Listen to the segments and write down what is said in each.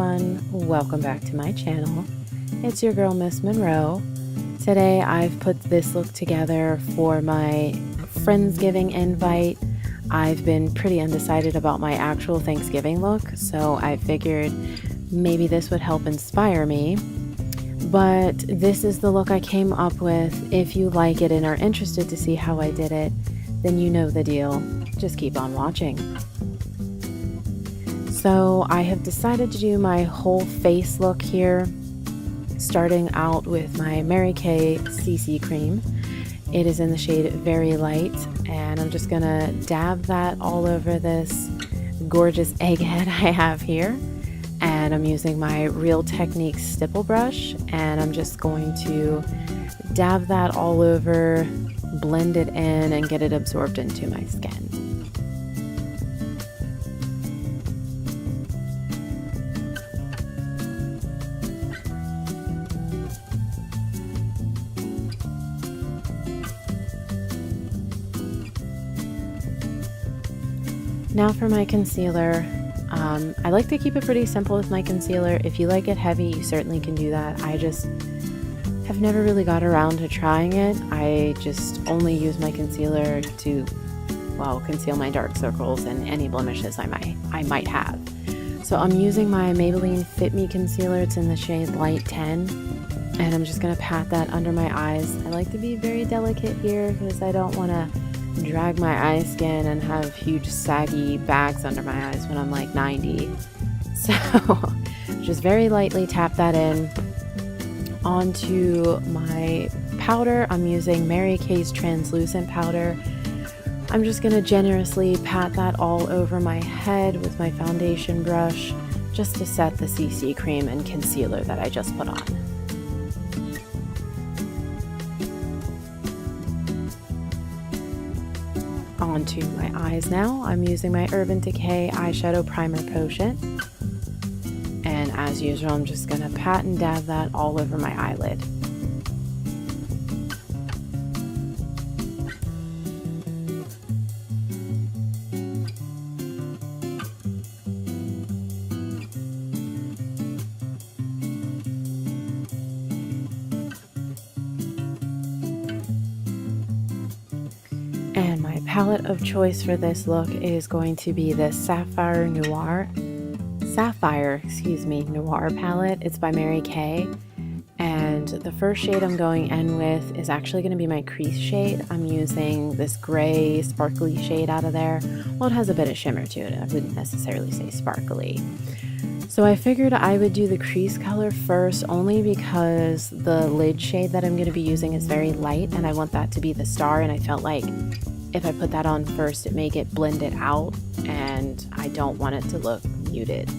everyone, welcome back to my channel. It's your girl Miss Monroe. Today I've put this look together for my Friendsgiving invite. I've been pretty undecided about my actual Thanksgiving look, so I figured maybe this would help inspire me. But this is the look I came up with. If you like it and are interested to see how I did it, then you know the deal. Just keep on watching. So I have decided to do my whole face look here, starting out with my Mary Kay CC cream. It is in the shade Very Light, and I'm just gonna dab that all over this gorgeous egghead I have here. And I'm using my Real Techniques stipple brush, and I'm just going to dab that all over, blend it in, and get it absorbed into my skin. Now for my concealer. I like to keep it pretty simple with my concealer. If you like it heavy, you certainly can do that. I just have never really got around to trying it. I just only use my concealer to, well, conceal my dark circles and any blemishes I might have. So I'm using my Maybelline Fit Me concealer. It's in the shade Light 10, and I'm just gonna pat that under my eyes. I like to be very delicate here because I don't want to drag my eye skin and have huge saggy bags under my eyes when I'm like 90. So just very lightly tap that in. Onto my powder, I'm using Mary Kay's translucent powder. I'm just going to generously pat that all over my head with my foundation brush just to set the CC cream and concealer that I just put on. Onto my eyes now. I'm using my Urban Decay eyeshadow primer potion, and as usual I'm just going to pat and dab that all over my eyelid. And my palette of choice for this look is going to be the Sapphire, Noir palette. It's by Mary Kay. And the first shade I'm going in with is actually going to be my crease shade. I'm using this gray sparkly shade out of there. Well, it has a bit of shimmer to it. I wouldn't necessarily say sparkly. So I figured I would do the crease color first, only because the lid shade that I'm going to be using is very light and I want that to be the star, and I felt like if I put that on first it may get blended out and I don't want it to look muted.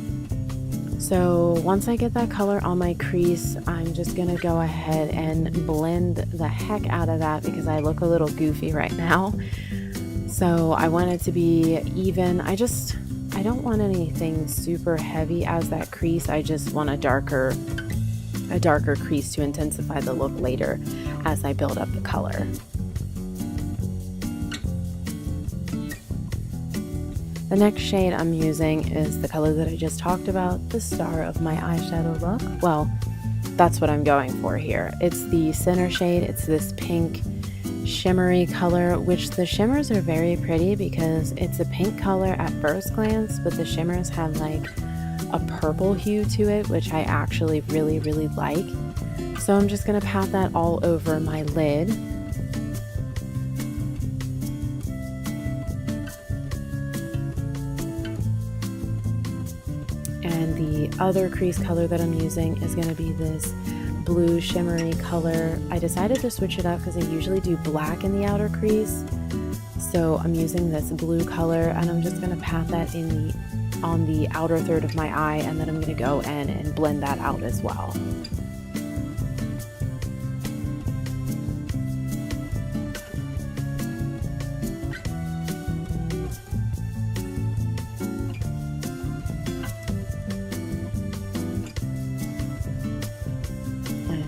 So once I get that color on my crease, I'm just going to go ahead and blend the heck out of that because I look a little goofy right now. So I want it to be even. I don't want anything super heavy as that crease. I just want a darker crease to intensify the look later as I build up the color. The next shade I'm using is the color that I just talked about, the star of my eyeshadow look. Well, that's what I'm going for here. It's the center shade. It's this pink shimmery color, which the shimmers are very pretty because it's a pink color at first glance, but the shimmers have like a purple hue to it, which I actually really like. So I'm just going to pat that all over my lid. And the other crease color that I'm using is going to be this blue shimmery color. I decided to switch it up because I usually do black in the outer crease. So I'm using this blue color, and I'm just going to pat that on the outer third of my eye, and then I'm going to go in and blend that out as well.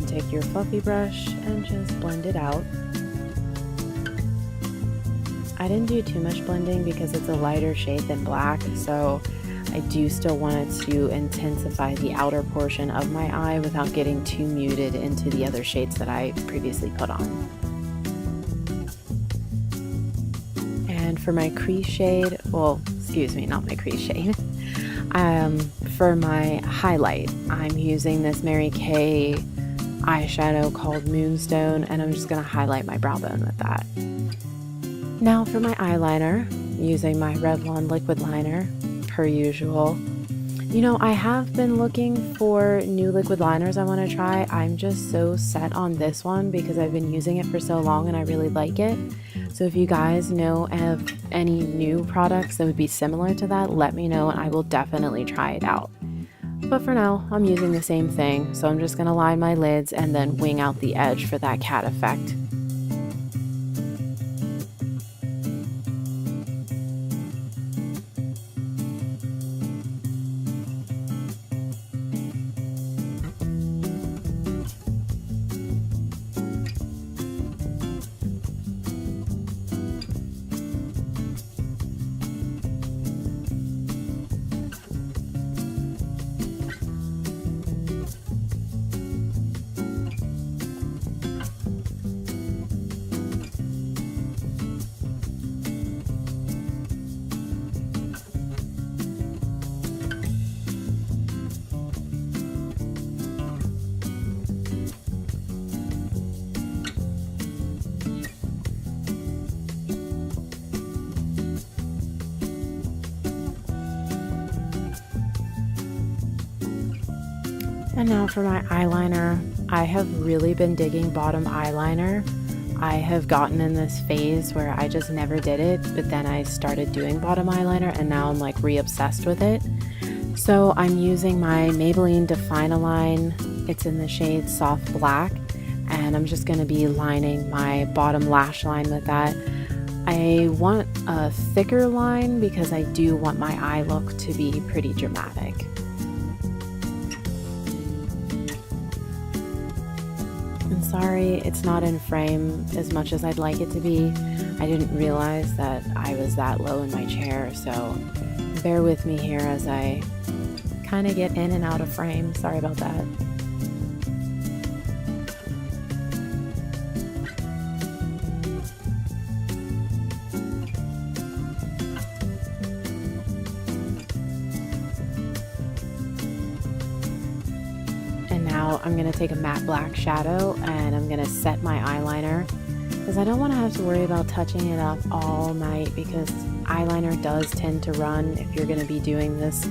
Take your fluffy brush and just blend it out. I didn't do too much blending because it's a lighter shade than black, so I do still want it to intensify the outer portion of my eye without getting too muted into the other shades that I previously put on. And for my crease shade, well, excuse me, not my crease shade. For my highlight, I'm using this Mary Kay eyeshadow called Moonstone, and I'm just going to highlight my brow bone with that. Now for my eyeliner, using my Revlon liquid liner, per usual. You know, I have been looking for new liquid liners I want to try. I'm just so set on this one because I've been using it for so long and I really like it. So if you guys know of any new products that would be similar to that, let me know and I will definitely try it out. But for now, I'm using the same thing, so I'm just going to line my lids and then wing out the edge for that cat effect. And now for my eyeliner, I have really been digging bottom eyeliner. I have gotten in this phase where I just never did it, but then I started doing bottom eyeliner and now I'm like re-obsessed with it. So I'm using my Maybelline Define-a-line. It's in the shade Soft Black, and I'm just going to be lining my bottom lash line with that. I want a thicker line because I do want my eye look to be pretty dramatic. And sorry, it's not in frame as much as I'd like it to be. I didn't realize that I was that low in my chair, so bear with me here as I kind of get in and out of frame. Sorry about that. Now I'm going to take a matte black shadow and I'm going to set my eyeliner because I don't want to have to worry about touching it up all night, because eyeliner does tend to run if you're going to be doing this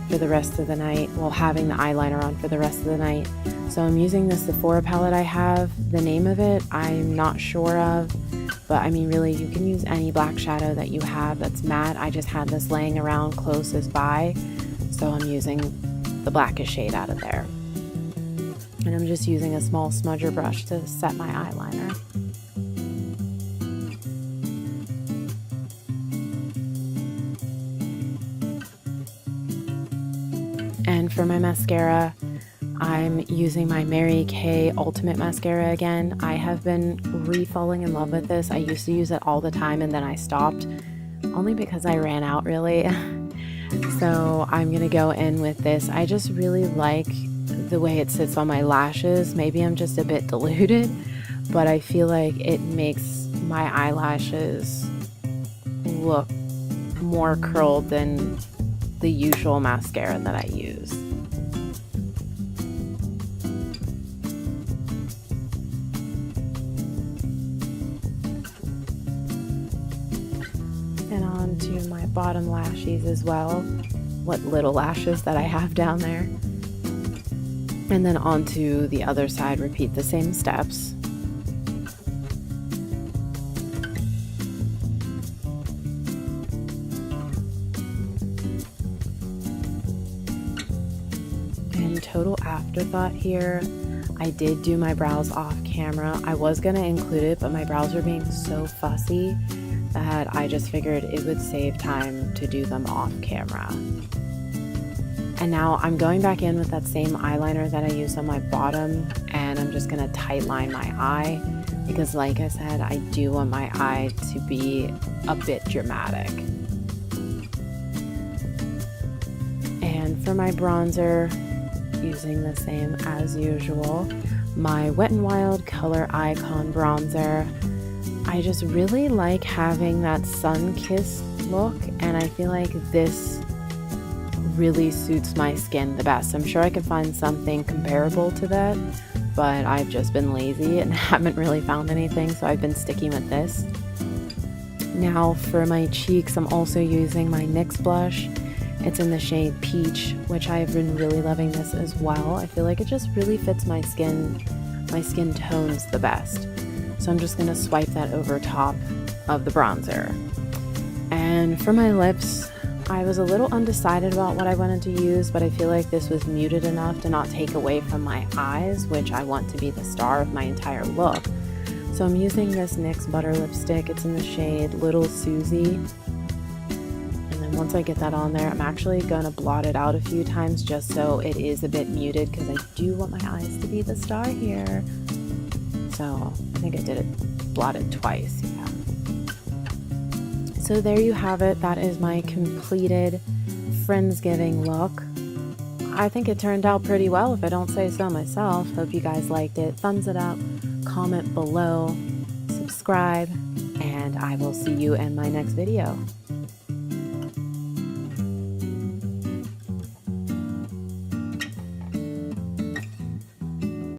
for the rest of the night, well, having the eyeliner on for the rest of the night. So I'm using this Sephora palette I have. The name of it I'm not sure of, but I mean really you can use any black shadow that you have that's matte. I just had this laying around closest by, so I'm using the blackest shade out of there. And I'm just using a small smudger brush to set my eyeliner. And for my mascara, I'm using my Mary Kay Ultimate Mascara again. I have been re-falling in love with this. I used to use it all the time and then I stopped, only because I ran out really. So I'm gonna go in with this. I just really like the way it sits on my lashes. Maybe I'm just a bit diluted, but I feel like it makes my eyelashes look more curled than the usual mascara that I use. And on to my bottom lashes as well, what little lashes that I have down there. And then onto the other side, repeat the same steps. And total afterthought here, I did do my brows off camera. I was gonna include it, but my brows were being so fussy that I just figured it would save time to do them off camera. And now I'm going back in with that same eyeliner that I used on my bottom, and I'm just gonna tight line my eye because like I said, I do want my eye to be a bit dramatic. And for my bronzer, using the same as usual, my Wet n Wild Color Icon bronzer. I just really like having that sun-kissed look, and I feel like this really suits my skin the best. I'm sure I could find something comparable to that, but I've just been lazy and haven't really found anything, so I've been sticking with this. Now for my cheeks, I'm also using my NYX blush. It's in the shade Peach, which I've been really loving this as well. I feel like it just really fits my skin tones the best. So I'm just going to swipe that over top of the bronzer. And for my lips, I was a little undecided about what I wanted to use, but I feel like this was muted enough to not take away from my eyes, which I want to be the star of my entire look. So I'm using this NYX Butter Lipstick. It's in the shade Little Susie. And then once I get that on there, I'm actually going to blot it out a few times just so it is a bit muted, because I do want my eyes to be the star here. So I think I did it blotted twice, yeah. So there you have it. That is my completed Friendsgiving look. I think it turned out pretty well, if I don't say so myself. Hope you guys liked it. Thumbs it up, comment below, subscribe, and I will see you in my next video.